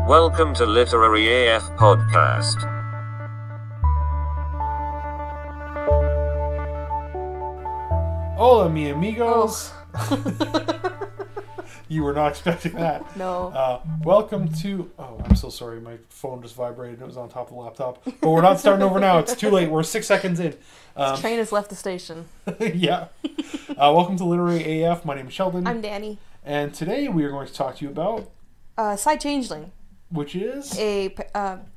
Welcome to Literary AF Podcast. Hola, mi amigos. You were not expecting that. No. Welcome to... Oh, I'm so sorry. My phone just vibrated. It was on top of the laptop. But we're not starting over now. It's too late. We're 6 seconds in. This train has left the station. Yeah. Welcome to Literary AF. My name is Sheldon. I'm Danny. And today we are going to talk to you about... Psy Changeling. Which is? A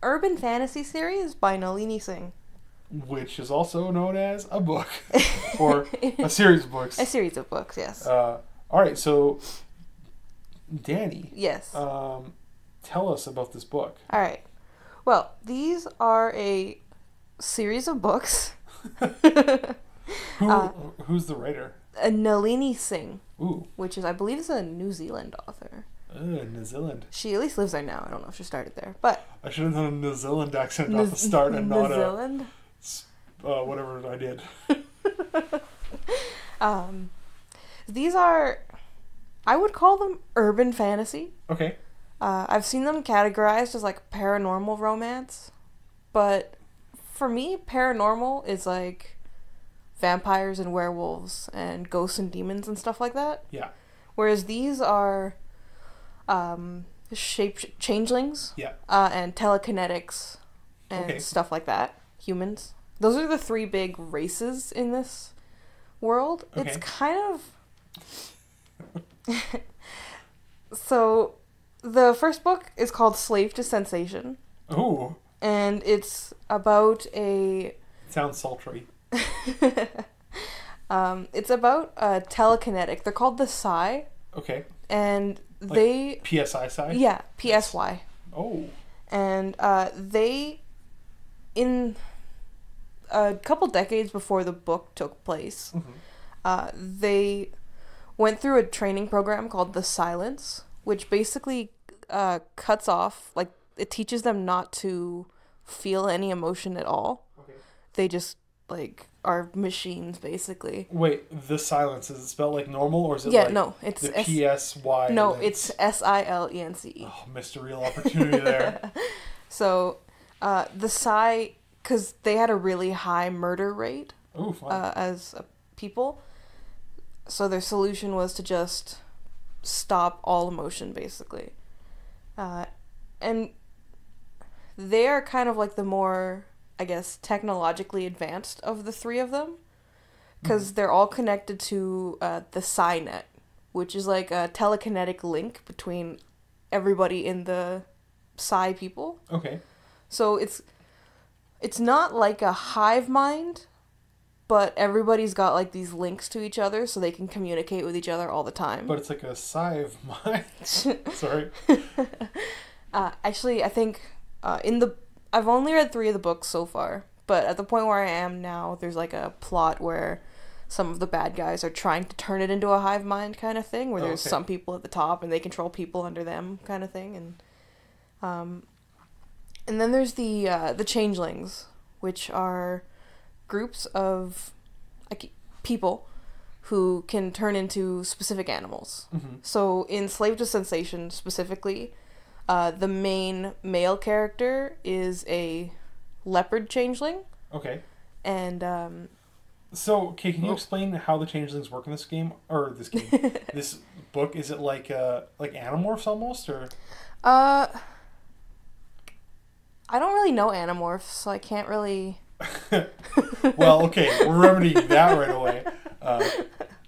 urban fantasy series by Nalini Singh. Which is also known as a book. Or a series of books. A series of books, yes. Alright, so... Danny. Yes. Tell us about this book. Alright. Well, these are a series of books. Who's the writer? Nalini Singh. Ooh. Which is, I believe, is a New Zealand author. New Zealand. She at least lives there now. I don't know if she started there, but... I should have done a New Zealand accent off the start and not New Zealand? Whatever I did. These are... I would call them urban fantasy. Okay. I've seen them categorized as like paranormal romance, but for me, paranormal is like vampires and werewolves and ghosts and demons and stuff like that. Yeah. Whereas these are changelings. Yeah. And telekinetics and stuff like that. Humans. Those are the three big races in this world. Okay. It's kind of... So, the first book is called Slave to Sensation. Ooh. And it's about a... It sounds sultry. It's about telekinetic. They're called the Psy. Okay. And like they... PSI Psy? Yeah, PSY. Oh. And they... In a couple decades before the book took place, they went through a training program called the Silence, which basically cuts off, like, it teaches them not to feel any emotion at all. Okay. They just, like, are machines, basically. Wait, the Silence, is it spelled like normal, or is it no, it's the PSY? No, it's SILENCE. Oh, missed a real opportunity there. So, the Psy, because they had a really high murder rate as people, so their solution was to just stop all emotion, basically. And they are kind of like the more, I guess, technologically advanced of the three of them, because they're all connected to the PsyNet, which is like a telekinetic link between everybody in the Psy people. Okay. So it's not like a hive mind, but everybody's got like these links to each other so they can communicate with each other all the time. But it's like a sieve mind. Sorry. Actually, I think I've only read 3 of the books so far, but at the point where I am now, there's like a plot where some of the bad guys are trying to turn it into a hive mind kind of thing, where there's some people at the top and they control people under them kind of thing, and then there's the changelings, which are groups of people who can turn into specific animals. So in Slave to Sensation specifically, the main male character is a leopard changeling. Okay. And so, can you explain how the changelings work in this game, or this game, this book? Is it like Animorphs almost, or? I don't really know Animorphs, so I can't really... Well, okay, we're remedying that right away.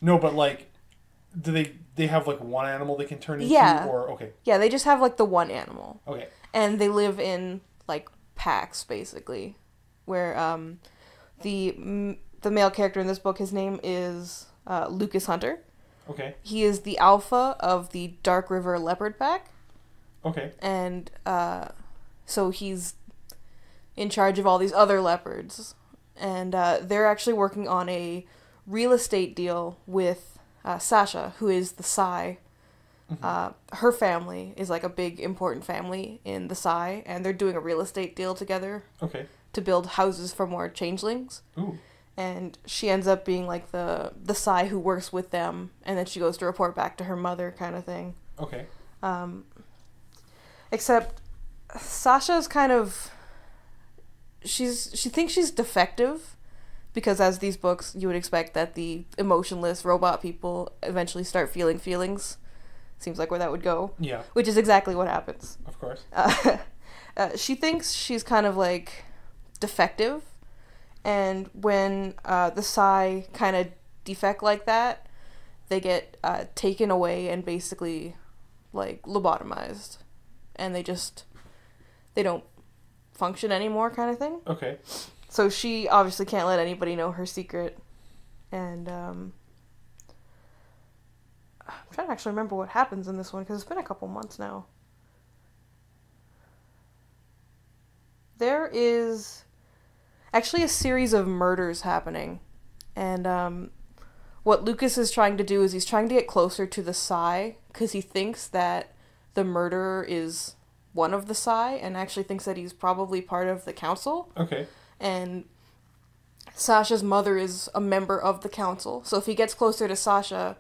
No, but like, do they have like one animal they can turn into? Yeah. Or okay. Yeah, they just have like the one animal. Okay. And they live in like packs, basically, where the male character in this book, his name is Lucas Hunter. Okay. He is the alpha of the Dark River Leopard Pack. Okay. And so he's in charge of all these other leopards. And they're actually working on a real estate deal with Sasha, who is the Psy. Her family is like a big, important family in the Psy, and they're doing a real estate deal together. Okay. To build houses for more changelings. Ooh. And she ends up being like the Psy who works with them, and then she goes to report back to her mother kind of thing. Okay. Except Sasha's kind of... She thinks she's defective, because as these books, you would expect that the emotionless robot people eventually start feeling feelings. Seems like where that would go. Yeah. Which is exactly what happens. Of course. She thinks she's kind of, like, defective, and when the Psy kind of defect like that, they get taken away and basically, like, lobotomized. And they don't function anymore, kind of thing. Okay. So she obviously can't let anybody know her secret. And, I'm trying to actually remember what happens in this one, because it's been a couple months now. There is actually a series of murders happening. And, what Lucas is trying to do is he's trying to get closer to the Psy, because he thinks that the murderer is one of the Psy, and actually thinks that he's probably part of the council. Okay. And Sasha's mother is a member of the council. So if he gets closer to Sasha,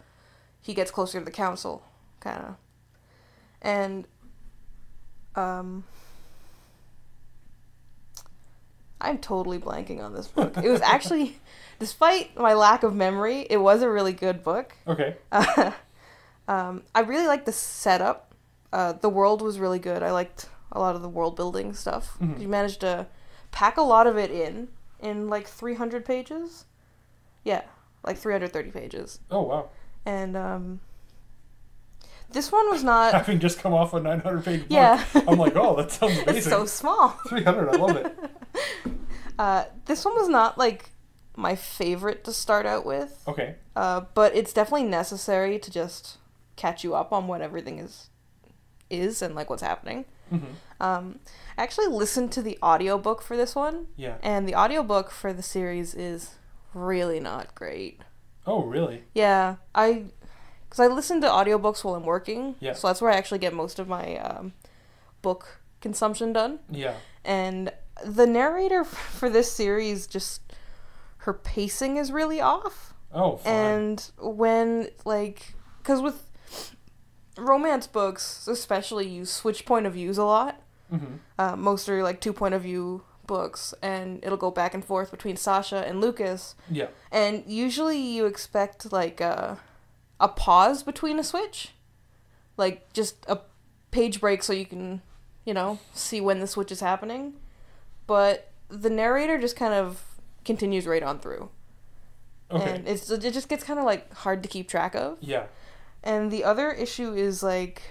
he gets closer to the council, kind of. And, I'm totally blanking on this book. It was actually, despite my lack of memory, it was a really good book. Okay. I really liked the setup. The world was really good. I liked a lot of the world building stuff. Mm-hmm. You managed to pack a lot of it in like 300 pages. Yeah, like 330 pages. Oh, wow. And, this one was not... Having just come off a 900-page book, yeah. I'm like, oh, that sounds amazing. It's so small. 300, I love it. This one was not, like, my favorite to start out with. Okay. But it's definitely necessary to just catch you up on what everything is and, like, what's happening. Mm-hmm. I actually listened to the audiobook for this one. Yeah. And the audiobook for the series is really not great. Oh, really? Yeah. Because I listen to audiobooks while I'm working. Yeah. So that's where I actually get most of my book consumption done. Yeah. And the narrator for this series, just her pacing is really off. Oh, fine. And when, like, because with romance books, especially, you switch point of views a lot. Mm-hmm. Most are, like, 2 point of view books, and it'll go back and forth between Sasha and Lucas. Yeah. And usually you expect, like, a pause between a switch. Like, just a page break so you can, see when the switch is happening. But the narrator just kind of continues right on through. Okay. And it just gets kind of, like, hard to keep track of. Yeah. And the other issue is, like,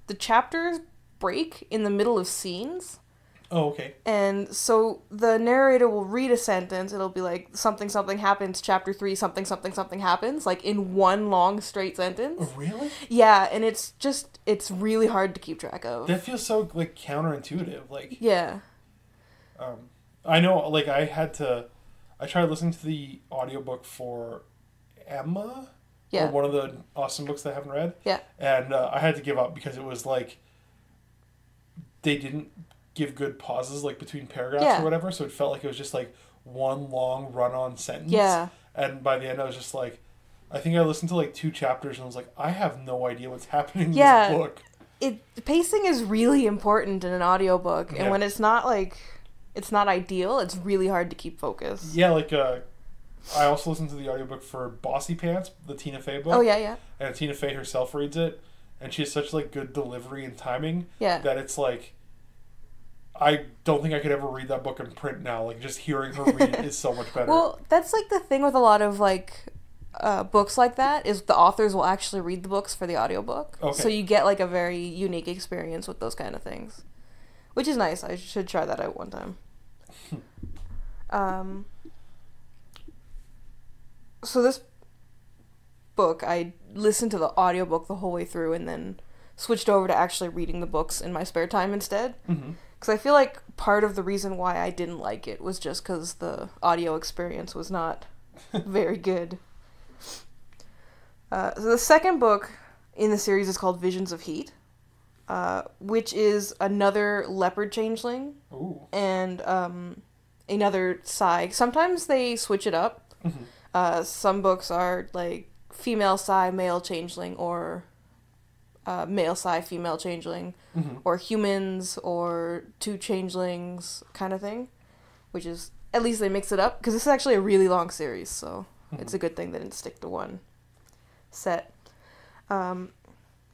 the chapters break in the middle of scenes. Oh, okay. And so the narrator will read a sentence. It'll be like, something, something happens, chapter 3, something, something, something happens, like in one long straight sentence. Oh, really? Yeah, and it's really hard to keep track of. That feels so, like, counterintuitive. Like, yeah. I know, like, I tried listening to the audiobook for Emma. Yeah. Or one of the awesome books that I haven't read. Yeah. And I had to give up because it was, like, they didn't give good pauses, like, between paragraphs or whatever, so it felt like it was just, like, one long run-on sentence. Yeah. And by the end, I was just like, I think I listened to, like, 2 chapters, and I was like, I have no idea what's happening in this book. Pacing is really important in an audiobook, and when it's not, like, it's not ideal, it's really hard to keep focus. Yeah, like, I also listened to the audiobook for Bossy Pants, the Tina Fey book. Oh, yeah. And Tina Fey herself reads it, and she has such, like, good delivery and timing that it's, like, I don't think I could ever read that book in print now. Like, just hearing her read it is so much better. Well, that's, like, the thing with a lot of, like, books like that, is the authors will actually read the books for the audiobook. Okay. So you get, like, a very unique experience with those kind of things. Which is nice. I should try that out one time. So this book, I listened to the audiobook the whole way through and then switched over to actually reading the books in my spare time instead. Mm-hmm. Because I feel like part of the reason why I didn't like it was just because the audio experience was not very good. So the second book in the series is called Visions of Heat, which is another leopard changeling. Ooh. And another Psy. Sometimes they switch it up. Mm-hmm. Some books are like female Psy, male changeling, or male Psy, female Changeling, or humans, or two Changelings kind of thing, which is, at least they mix it up, because this is actually a really long series, so it's a good thing they didn't stick to one set.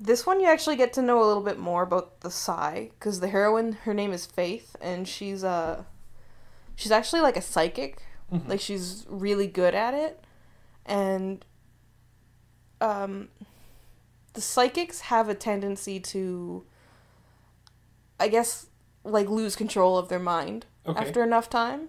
This one you actually get to know a little bit more about the Psy, because the heroine, her name is Faith, and she's actually like a psychic. Like, she's really good at it, and the psychics have a tendency to, I guess, like, lose control of their mind after enough time,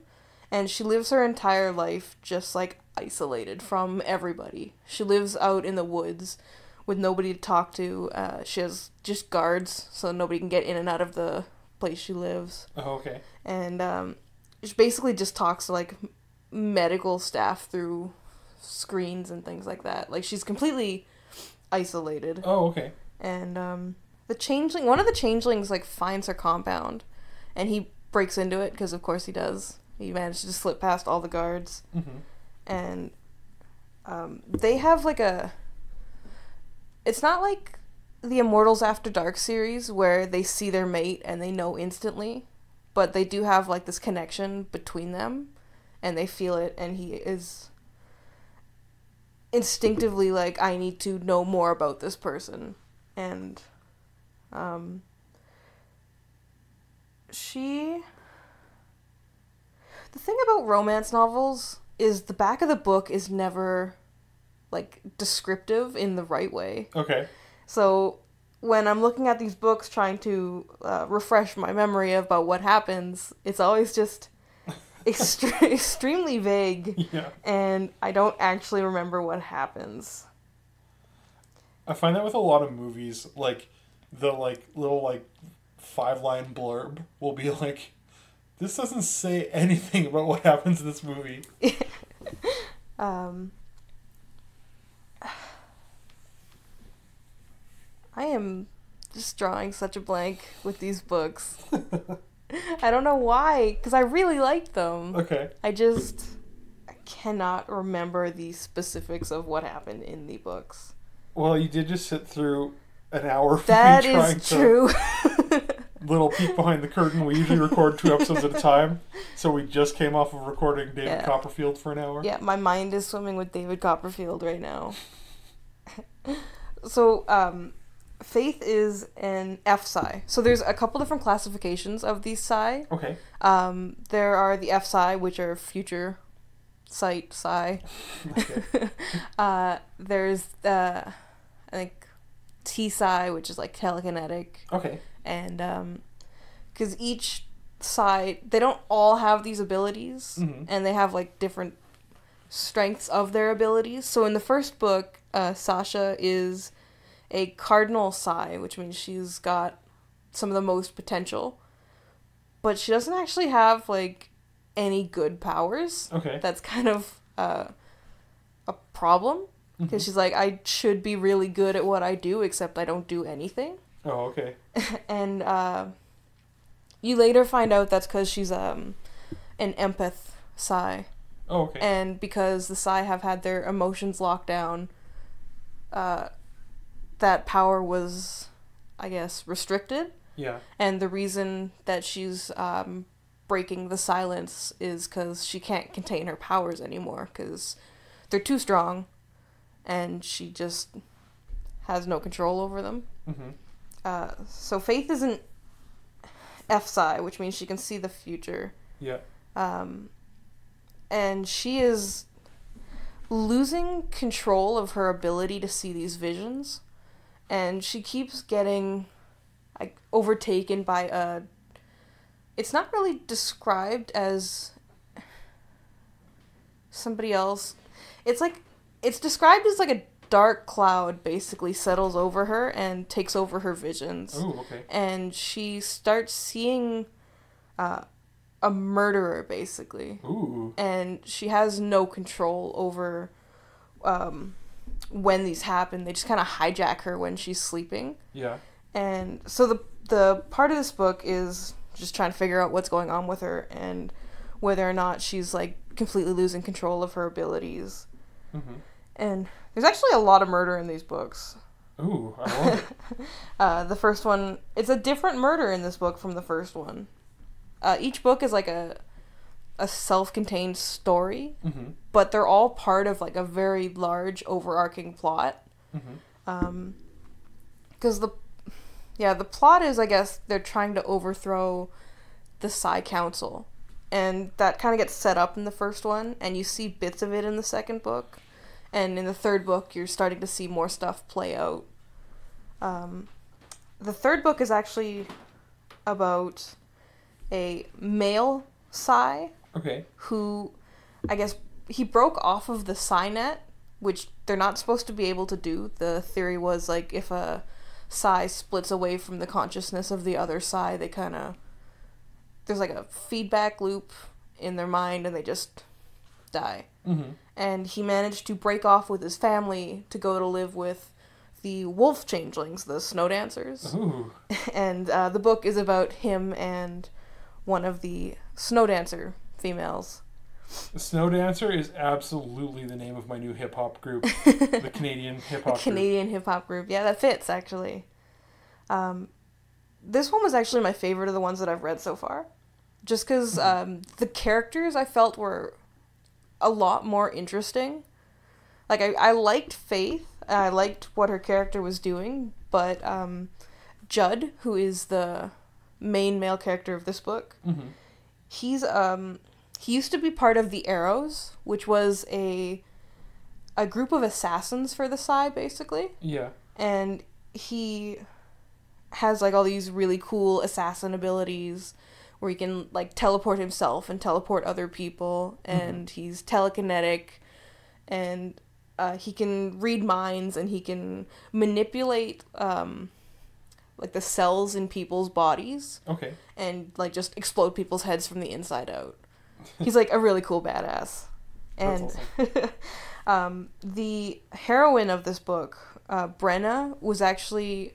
and she lives her entire life just, like, isolated from everybody. She lives out in the woods with nobody to talk to. She has just guards, so nobody can get in and out of the place she lives. Oh, okay. And she basically just talks to, like, medical staff through screens and things like that. Like, she's completely isolated. Oh, okay. And the changeling, one of the changelings, like, finds her compound, and he breaks into it, because of course he does. He managed to slip past all the guards. And they have, like, it's not like the Immortals After Dark series where they see their mate and they know instantly, but they do have, like, this connection between them, and they feel it, and he is instinctively like, I need to know more about this person. And the thing about romance novels is the back of the book is never, like, descriptive in the right way. Okay. So when I'm looking at these books trying to refresh my memory about what happens, it's always just extremely vague. Yeah. And I don't actually remember what happens. I find that with a lot of movies, like, the, like, little, like, 5-line blurb will be like, this doesn't say anything about what happens in this movie. I am just drawing such a blank with these books. I don't know why, because I really liked them. Okay. I cannot remember the specifics of what happened in the books. Well, you did just sit through an hour of that me trying is true. Little peek behind the curtain. We usually record 2 episodes at a time, so we just came off of recording David Copperfield for an hour. Yeah, my mind is swimming with David Copperfield right now. So, Faith is an F Psy. So there's a couple different classifications of these Psy. Okay. There are the F Psy, which are future sight Psy. Okay. There's I think T Psy, which is like telekinetic. Okay. And because each Psy, they don't all have these abilities, and they have like different strengths of their abilities. So in the first book, Sasha is a cardinal Psy, which means she's got some of the most potential, but she doesn't actually have like any good powers. Okay. That's kind of a problem, because she's like, I should be really good at what I do, except I don't do anything. Oh, okay. And you later find out that's because she's an empath Psy. Oh, okay. And because the Psy have had their emotions locked down, that power was, I guess, restricted. Yeah. And the reason that she's breaking the silence is because she can't contain her powers anymore, because they're too strong, and she just has no control over them. So Faith is an F Psy, which means she can see the future. Yeah. And she is losing control of her ability to see these visions, and she keeps getting like overtaken by it's not really described as somebody else. It's described as like a dark cloud basically settles over her and takes over her visions. Ooh, okay. And she starts seeing a murderer, basically. Ooh. And she has no control over when these happen. They just kind of hijack her when she's sleeping. Yeah. And so the part of this book is just trying to figure out what's going on with her and whether or not she's like completely losing control of her abilities. And there's actually a lot of murder in these books. Ooh, I love it. The first one, it's a different murder in this book from the first one. Each book is like a self-contained story, but they're all part of like a very large overarching plot. Because the plot is, I guess, they're trying to overthrow the Psy Council, and that kind of gets set up in the first one, and you see bits of it in the second book, and in the third book you're starting to see more stuff play out. The third book is actually about a male Psy, who, I guess, he broke off of the Psy-net, which they're not supposed to be able to do. The theory was, like, if a Psy splits away from the consciousness of the other Psy, they kind of... There's, like, a feedback loop in their mind, and they just die. And he managed to break off with his family to go to live with the wolf changelings, the snow dancers. Ooh. And the book is about him and one of the snow dancer females. The Snow Dancer is absolutely the name of my new hip-hop group. The Canadian hip-hop group. Canadian hip-hop group. Yeah, that fits, actually. This one was actually my favorite of the ones that I've read so far. Just because the characters I felt were a lot more interesting. Like, I liked Faith, and I liked what her character was doing, but Judd, who is the main male character of this book, he's... He used to be part of the Arrows, which was a group of assassins for the Psy, basically. Yeah. And he has, like, all these really cool assassin abilities where he can, like, teleport himself and teleport other people, and he's telekinetic, and he can read minds, and he can manipulate, like, the cells in people's bodies. Okay. And, like, just explode people's heads from the inside out. He's, like, a really cool badass. And awesome. The heroine of this book, Brenna, was actually...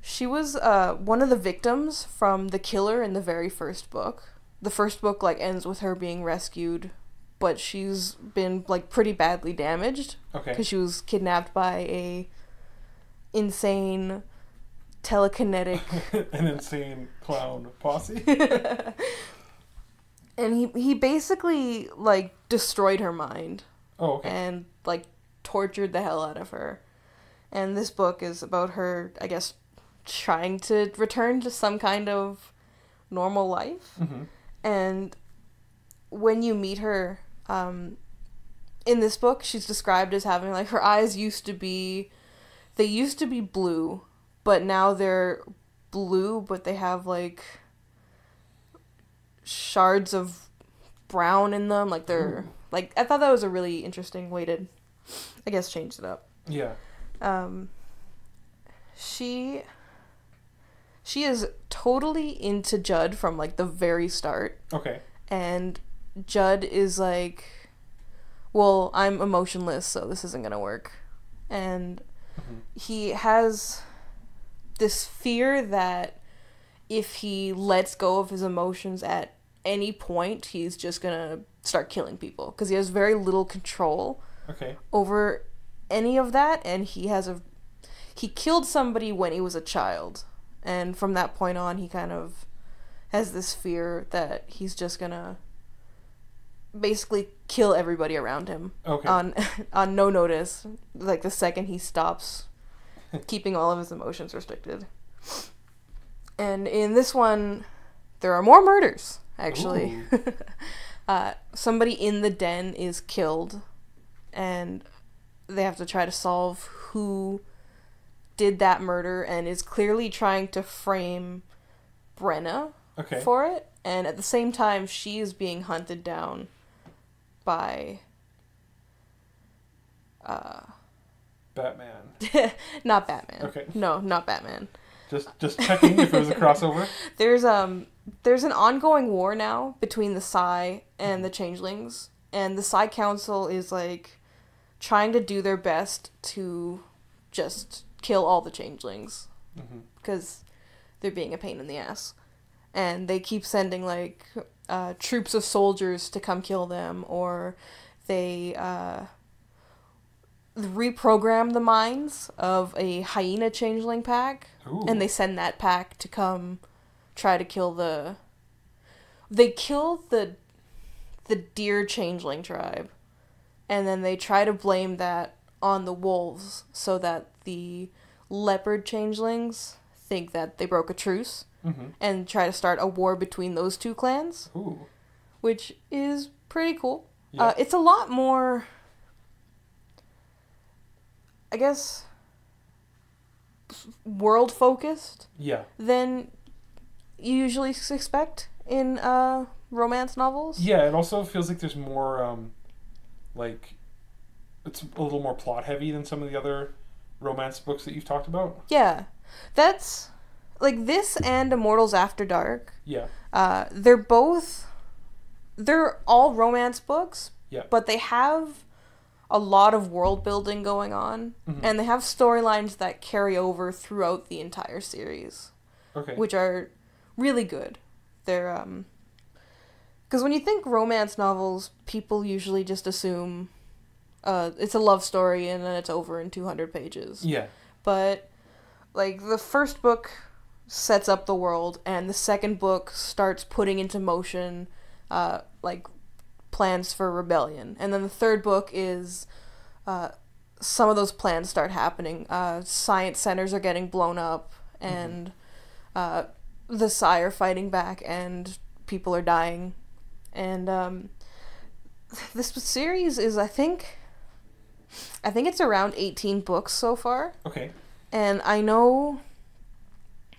She was one of the victims from the killer in the very first book. The first book, like, ends with her being rescued, but she's been, like, pretty badly damaged. Okay. Because she was kidnapped by a insane telekinetic... An insane clown posse. And he basically, like, destroyed her mind. Oh, okay. And, like, tortured the hell out of her. And this book is about her, I guess, trying to return to some kind of normal life. And when you meet her, in this book, she's described as having, like, her eyes used to be blue, but now they're blue, but they have, like... shards of brown in them, like they're like, I thought that was a really interesting way to, I guess, change it up. Yeah. She is totally into Judd from, like, the very start. Okay. And Judd is like, well, I'm emotionless, so this isn't gonna work. And he has this fear that if he lets go of his emotions at any point, he's just gonna start killing people, because he has very little control over any of that, and he killed somebody when he was a child, and from that point on he kind of has this fear that he's just gonna basically kill everybody around him on no notice, like the second he stops keeping all of his emotions restricted. And in this one, there are more murders, actually. Somebody in the den is killed, and they have to try to solve who did that murder, and is clearly trying to frame Brenna for it. And at the same time, she is being hunted down by... Batman. Not Batman. Okay. No, not Batman. Just checking if it was a crossover. There's an ongoing war now between the Psy and the Changelings, and the Psy Council is, like, trying to do their best to just kill all the Changelings, because they're being a pain in the ass. And they keep sending, like, troops of soldiers to come kill them, or they reprogram the minds of a hyena changeling pack. Ooh. And they send that pack to come try to kill the... They kill the deer changeling tribe, and then they try to blame that on the wolves so that the leopard changelings think that they broke a truce and try to start a war between those two clans. Ooh. Which is pretty cool. Yeah. It's a lot more, I guess, world focused than you usually expect in romance novels. Yeah, it also feels like there's more, like, it's a little more plot heavy than some of the other romance books that you've talked about. Yeah. That's, like, this and Immortals After Dark. Yeah. They're all romance books, but they have a lot of world building going on, and they have storylines that carry over throughout the entire series. Okay. Which are really good. They're, because when you think romance novels, people usually just assume it's a love story and then it's over in 200 pages. Yeah. But, like, the first book sets up the world, and the second book starts putting into motion, like, plans for rebellion. And then the third book is, some of those plans start happening. Science centers are getting blown up, and, the Psy are fighting back, and people are dying. And this series is, I think it's around 18 books so far. Okay. And I know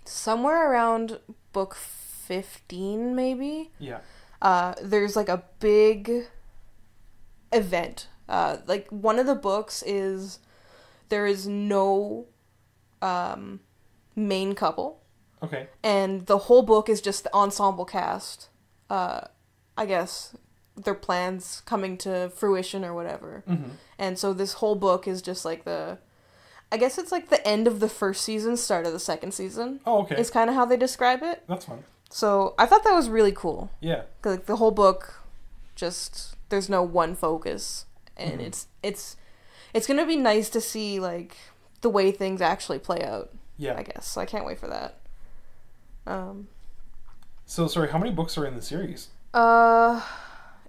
somewhere around book 15, maybe. Yeah. There's like a big event. Like one of the books is there is no main couple. Okay. And the whole book is just the ensemble cast. I guess their plans coming to fruition or whatever. And so this whole book is just like I guess it's like the end of the first season, start of the second season. Oh, okay. It's kind of how they describe it. That's fun. So I thought that was really cool. Yeah. Like the whole book, just there's no one focus, and it's gonna be nice to see like the way things actually play out. Yeah. I guess so. I can't wait for that. So sorry, how many books are in the series?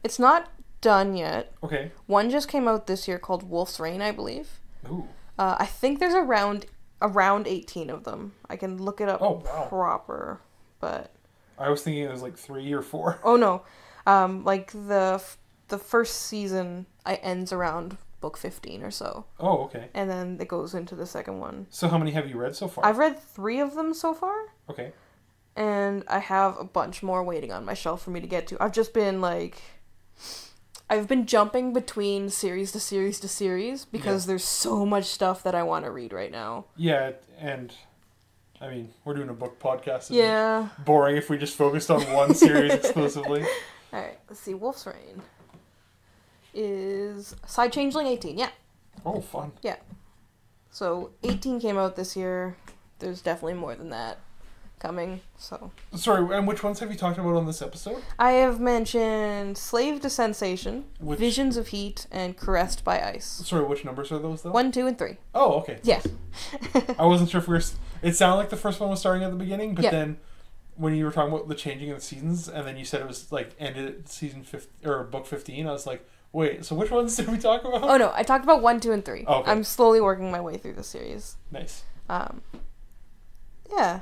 It's not done yet. Okay. One just came out this year called Wolf's Reign, I believe. Ooh. I think there's around 18 of them. I can look it up proper, but I was thinking it was like 3 or 4. Oh no. Like the first season ends around book 15 or so. Oh, okay. And then it goes into the second one. So how many have you read so far? I've read 3 of them so far. Okay. And I have a bunch more waiting on my shelf for me to get to. I've been jumping between series to series to series because there's so much stuff that I want to read right now. Yeah, and I mean, we're doing a book podcast. Yeah. Boring if we just focused on one series exclusively. Alright, let's see. Wolf's Reign is Psy Changeling 18, yeah. Oh, fun. Yeah. So 18 came out this year. There's definitely more than that coming, so. Sorry, and which ones have you talked about on this episode? I have mentioned Slave to Sensation, Visions of Heat, and Caressed by Ice. Sorry, which numbers are those, though? 1, 2, and 3. Oh, okay. Yeah. I wasn't sure if we were... It sounded like the first one was starting at the beginning, but then when you were talking about the changing of the seasons, and then you said it was, like, ended at season 15, or book 15, I was like, wait, so which ones did we talk about? Oh, no, I talked about 1, 2, and 3. Oh, okay. I'm slowly working my way through the series. Nice. Yeah.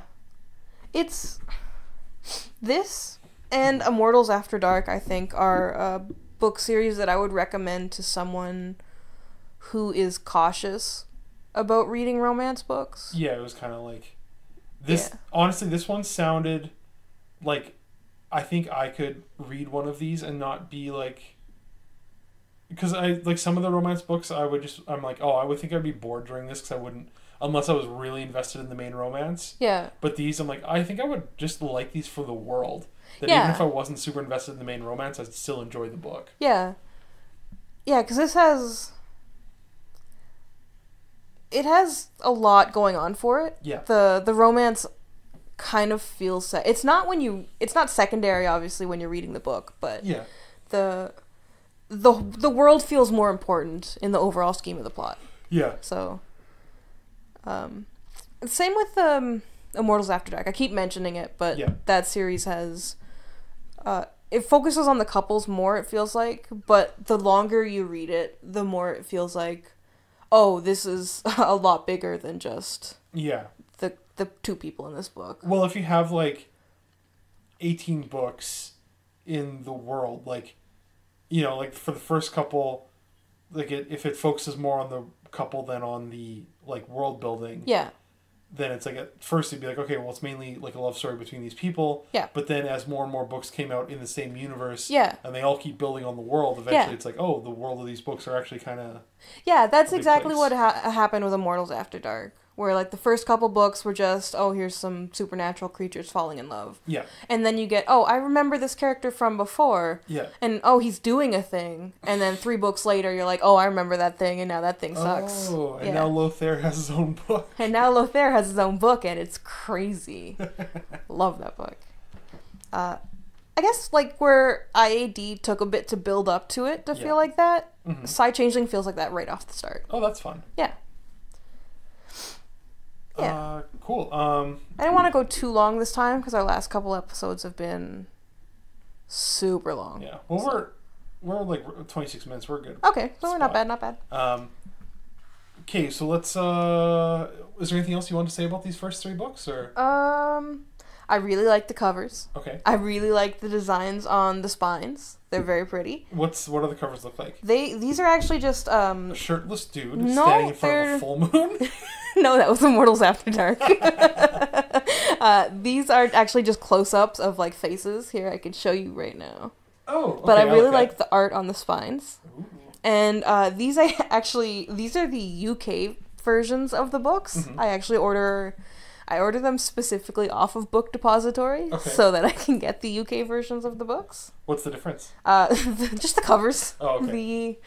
It's... This and Immortals After Dark, I think, are a book series that I would recommend to someone who is cautious about reading romance books. Yeah, it was kind of like... This. Yeah. Honestly, this one sounded like I think I could read one of these and not be like... Because I like some of the romance books, I'm like, I would think I'd be bored during this because I wouldn't... Unless I was really invested in the main romance. Yeah. But these, I'm like, I think I would just like these for the world. That even if I wasn't super invested in the main romance, I'd still enjoy the book. Yeah. Yeah, because this has... It has a lot going on for it. Yeah. The romance kind of feels set. It's not secondary, obviously, when you're reading the book, but... Yeah. The world feels more important in the overall scheme of the plot. Yeah. So, same with Immortals After Dark. I keep mentioning it, but that series has it focuses on the couples more, it feels like, but the longer you read it, the more it feels like, oh, this is a lot bigger than just the two people in this book. Well, if you have like 18 books in the world, like, you know, like for the first couple, like if it focuses more on the couple than on the like world building, then it's like at first it'd be like, okay, well, it's mainly like a love story between these people. Yeah. But then as more and more books came out in the same universe, and they all keep building on the world, eventually it's like, oh, the world of these books are actually kind of that's exactly what happened with Immortals After Dark. Where, like, the first couple books were just, oh, here's some supernatural creatures falling in love. Yeah. And then you get, oh, I remember this character from before. Yeah. And, oh, he's doing a thing. And then 3 books later, you're like, oh, I remember that thing, and now that thing sucks. Oh, and now Lothair has his own book. And now Lothair has his own book, and it's crazy. Love that book. I guess, like, where IAD took a bit to build up to it to feel like that, Psy Changeling feels like that right off the start. Oh, that's fun. Yeah. Cool. I didn't want to go too long this time because our last couple episodes have been super long. Yeah. Well, we're like 26 minutes. We're good. Okay, so we're not bad. Okay, so let's. Is there anything else you want to say about these first 3 books, or? I really like the covers. Okay. I really like the designs on the spines. They're very pretty. What do the covers look like? These are actually just a shirtless dude standing in front of a full moon. No, that was Immortals After Dark. These are actually just close-ups of like faces. Here, I can show you right now. Oh, okay, but I really like the art on the spines. Ooh. And these are the UK versions of the books. I actually order them specifically off of Book Depository so that I can get the UK versions of the books. What's the difference? Just the covers. Oh, okay.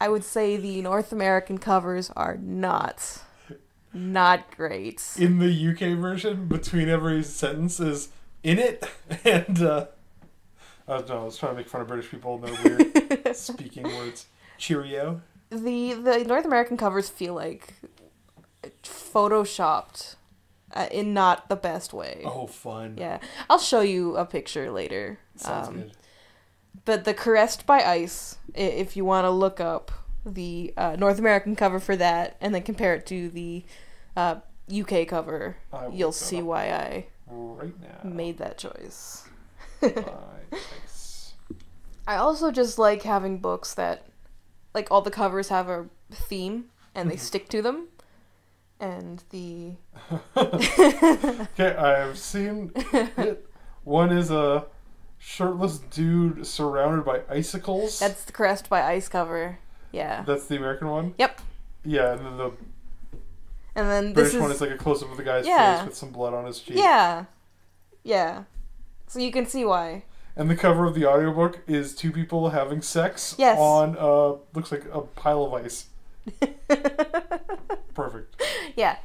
I would say the North American covers are not great. In the UK version, between every sentence is "in it" and no, I was trying to make fun of British people and their weird speaking words. Cheerio. The North American covers feel like photoshopped in not the best way. Oh, fun. Yeah. I'll show you a picture later. Sounds good. But the Caressed by Ice, if you want to look up the North American cover for that and then compare it to the UK cover, you'll see why I made that choice. Nice. I also just like having books that, like, all the covers have a theme and they stick to them. And the... Okay, I've seen it. One is a shirtless dude surrounded by icicles. That's the Caressed by Ice cover. Yeah. That's the American one? Yep. Yeah, and then the British one is like a close-up of the guy's face with some blood on his cheek. Yeah. Yeah. So you can see why. And the cover of the audiobook is 2 people having sex on, looks like a pile of ice. Perfect. Yeah.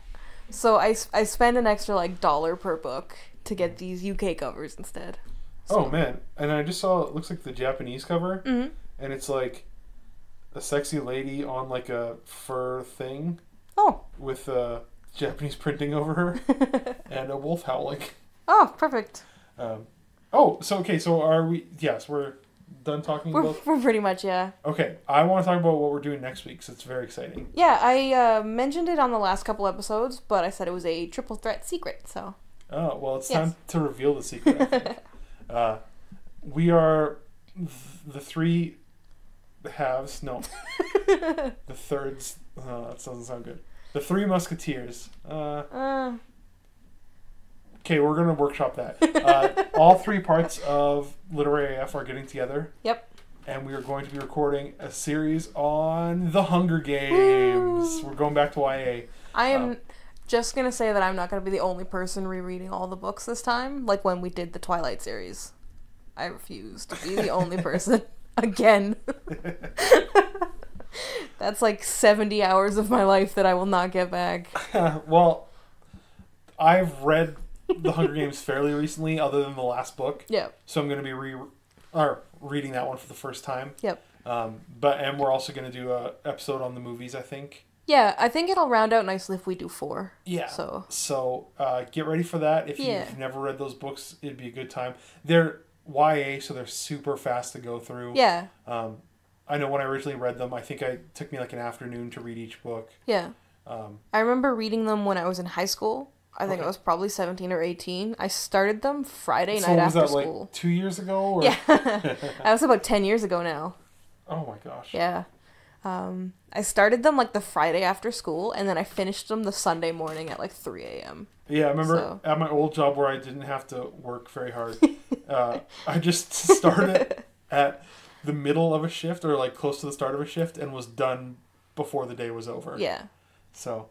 So I spend an extra like $1 per book to get these UK covers instead. So. Oh man. And I just saw, it looks like the Japanese cover. Mm-hmm. And it's like a sexy lady on like a fur thing. Oh. With Japanese printing over her. And a wolf howling. Oh, perfect. So are we, yes, we're done talking about... We're pretty much, yeah. Okay, I want to talk about what we're doing next week, so it's very exciting. Yeah, I mentioned it on the last couple episodes, but I said it was a triple threat secret, so... Oh, well, it's time to reveal the secret, I think. We are the 3 halves, no. The thirds, that doesn't sound good. The 3 Musketeers. Okay, we're going to workshop that. All 3 parts of Literary AF are getting together. Yep. And we are going to be recording a series on The Hunger Games. We're going back to YA. I am just going to say that I'm not going to be the only person rereading all the books this time, like when we did the Twilight series. I refuse to be the only person again. That's like 70 hours of my life that I will not get back. Well, I've read The Hunger Games fairly recently, other than the last book. Yep. So I'm going to be reading that one for the first time. Yep. And we're also going to do a episode on the movies, I think. Yeah, I think it'll round out nicely if we do 4. Yeah. So get ready for that. If you've never read those books, it'd be a good time. They're YA, so they're super fast to go through. Yeah. I know when I originally read them, I think it took me like an afternoon to read each book. Yeah. I remember reading them when I was in high school. I think I was probably 17 or 18. I started them Friday night after school. So was that like 2 years ago? Or? Yeah. That was about 10 years ago now. Oh my gosh. Yeah. I started them like the Friday after school, and then I finished them the Sunday morning at like 3 a.m. Yeah, I remember at my old job where I didn't have to work very hard. I just started at the middle of a shift or like close to the start of a shift and was done before the day was over. Yeah. So,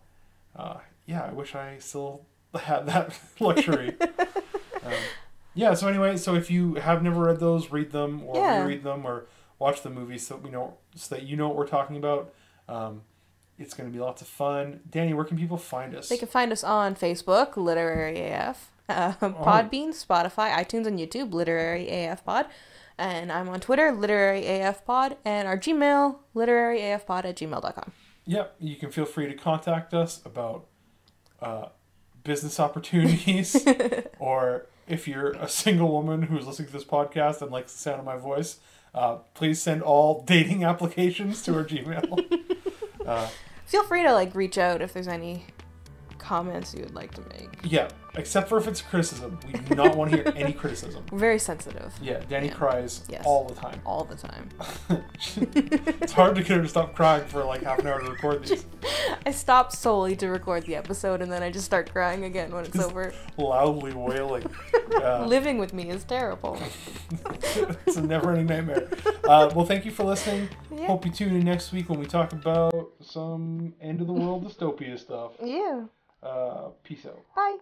I wish I still had that luxury. So anyway, so if you have never read those, read them or reread them or watch the movies so that you know what we're talking about. It's going to be lots of fun. Danny, where can people find us? They can find us on Facebook, Literary AF, Podbean, Spotify, iTunes, and YouTube, LiteraryAFPod. And I'm on Twitter, LiteraryAFPod, and our Gmail, literaryafpod@gmail.com. Yep, you can feel free to contact us about business opportunities, or if you're a single woman who's listening to this podcast and likes the sound of my voice, please send all dating applications to our Gmail. Feel free to reach out if there's any comments you would like to make. Yeah, except for if it's criticism. We do not want to hear any criticism. We're very sensitive. Yeah, Danny cries all the time. All the time. It's hard to get her to stop crying for like half an hour to record these. I stop solely to record the episode and then I just start crying again when it's over. Loudly wailing. Living with me is terrible. It's a never-ending nightmare. Well, thank you for listening. Yeah. Hope you tune in next week when we talk about some end-of-the-world dystopia stuff. Yeah. Peace out. Bye.